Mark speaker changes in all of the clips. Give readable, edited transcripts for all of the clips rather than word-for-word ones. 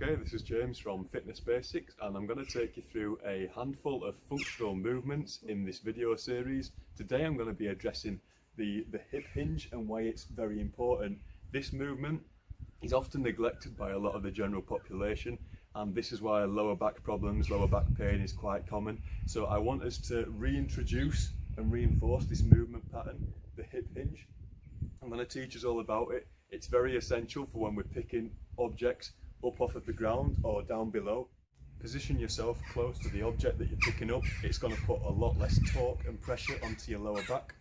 Speaker 1: Okay, this is James from Fitness Basics, and I'm going to take you through a handful of functional movements in this video series. Today I'm going to be addressing the hip hinge and why it's very important. This movement is often neglected by a lot of the general population, and this is why lower back problems, lower back pain is quite common. So I want us to reintroduce and reinforce this movement pattern, the hip hinge. I'm going to teach us all about it. It's very essential for when we're picking objects up off of the ground or down below. Position yourself close to the object that you're picking up. It's going to put a lot less torque and pressure onto your lower back,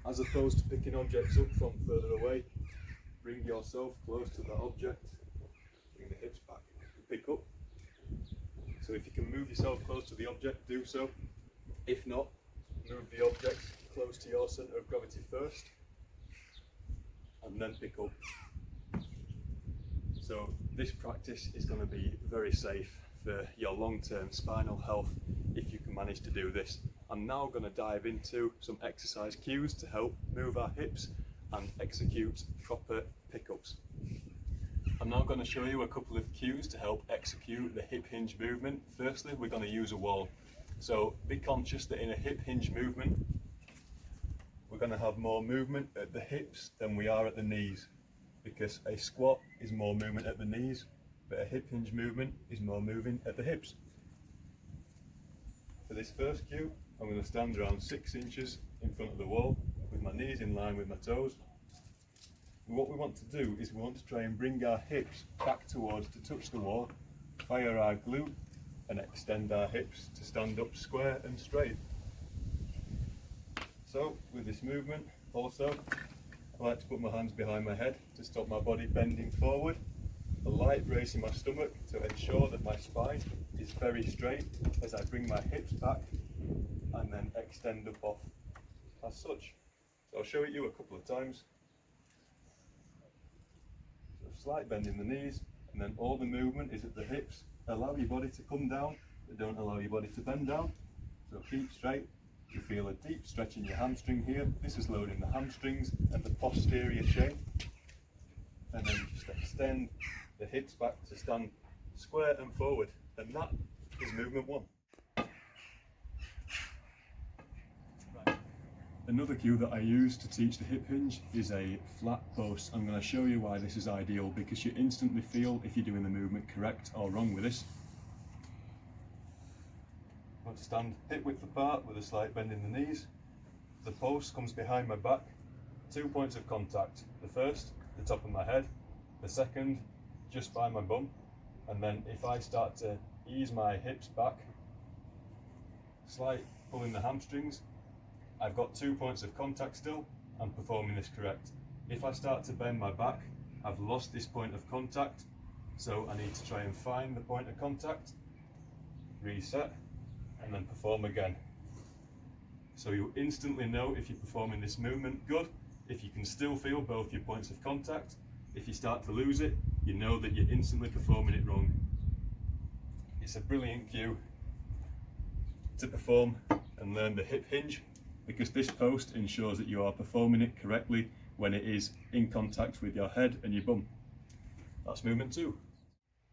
Speaker 1: as opposed to picking objects up from further away. Bring yourself close to the object, bring the hips back and pick up. So if you can move yourself close to the object, do so. If not, move the object close to your centre of gravity first and then pick up. So this practice is going to be very safe for your long-term spinal health if you can manage to do this. I'm now going to dive into some exercise cues to help move our hips and execute proper pickups. I'm now going to show you a couple of cues to help execute the hip hinge movement. Firstly, we're going to use a wall. So be conscious that in a hip hinge movement, we're going to have more movement at the hips than we are at the knees, because a squat is more movement at the knees, but a hip hinge movement is more moving at the hips. For this first cue, I'm going to stand around 6 inches in front of the wall with my knees in line with my toes. And what we want to do is we want to try and bring our hips back towards to touch the wall, fire our glute and extend our hips to stand up square and straight. So with this movement also, I like to put my hands behind my head to stop my body bending forward, a light brace in my stomach to ensure that my spine is very straight as I bring my hips back and then extend up off as such. So I'll show it you a couple of times. So slight bend in the knees, and then all the movement is at the hips. Allow your body to come down, but don't allow your body to bend down. So keep straight. You feel a deep stretch in your hamstring here. This is loading the hamstrings and the posterior chain. And then just extend the hips back to stand square and forward. And that is movement 1. Right. Another cue that I use to teach the hip hinge is a flat post. I'm going to show you why this is ideal, because you instantly feel if you're doing the movement correct or wrong with this. I want to stand hip width apart with a slight bend in the knees. The post comes behind my back. 2 points of contact. The first, the top of my head. The second, just by my bum. And then if I start to ease my hips back, slight pull in the hamstrings, I've got 2 points of contact still. I'm performing this correct. If I start to bend my back, I've lost this point of contact. So I need to try and find the point of contact, reset, and then perform again. So you instantly know if you're performing this movement good, if you can still feel both your points of contact. If you start to lose it, you know that you're instantly performing it wrong. It's a brilliant cue to perform and learn the hip hinge, because this post ensures that you are performing it correctly when it is in contact with your head and your bum. That's movement 2.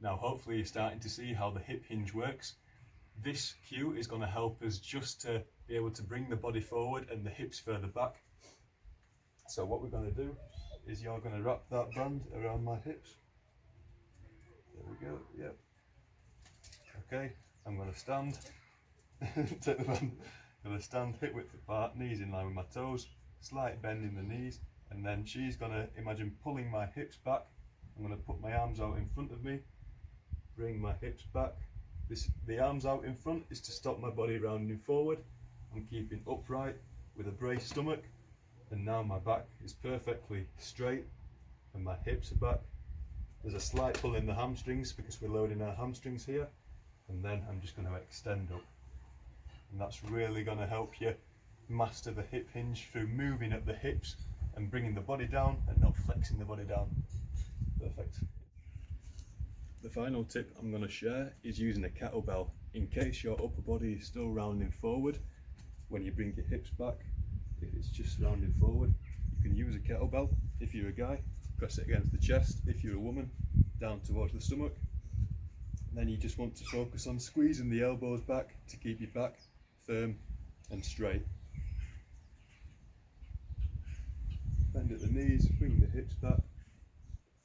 Speaker 1: Now hopefully you're starting to see how the hip hinge works. This cue is going to help us just to be able to bring the body forward and the hips further back. So what we're going to do is you're going to wrap that band around my hips. There we go, yep. Okay, I'm going to stand, take the band, I'm going to stand hip width apart, knees in line with my toes, slight bend in the knees, and then she's going to imagine pulling my hips back. I'm going to put my arms out in front of me, bring my hips back. The arms out in front is to stop my body rounding forward. I'm keeping upright with a braced stomach, and now my back is perfectly straight and my hips are back. There's a slight pull in the hamstrings because we're loading our hamstrings here, and then I'm just going to extend up, and that's really going to help you master the hip hinge through moving at the hips and bringing the body down and not flexing the body down. Perfect. The final tip I'm going to share is using a kettlebell. In case your upper body is still rounding forward, when you bring your hips back, if it's just rounding forward, you can use a kettlebell. If you're a guy, press it against the chest. If you're a woman, down towards the stomach. Then you just want to focus on squeezing the elbows back to keep your back firm and straight. Bend at the knees, bring the hips back,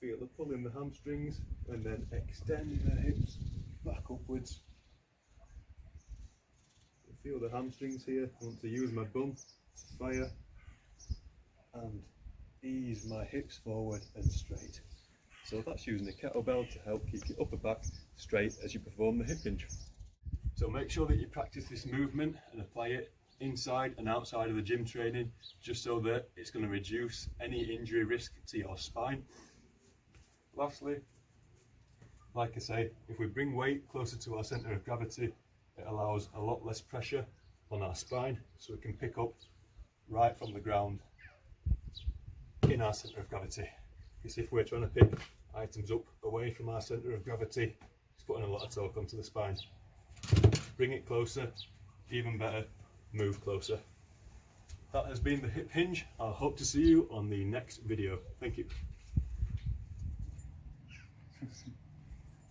Speaker 1: feel the pull in the hamstrings, and then extend the hips back upwards. Feel the hamstrings here. I want to use my bum to fire and ease my hips forward and straight. So that's using a kettlebell to help keep your upper back straight as you perform the hip hinge. So make sure that you practice this movement and apply it inside and outside of the gym training, just so that it's going to reduce any injury risk to your spine. Lastly, like I say, if we bring weight closer to our centre of gravity, it allows a lot less pressure on our spine, so we can pick up right from the ground in our centre of gravity. Because if we're trying to pick items up away from our centre of gravity, it's putting a lot of torque onto the spine. Bring it closer, even better, move closer. That has been the hip hinge. I'll hope to see you on the next video. Thank you.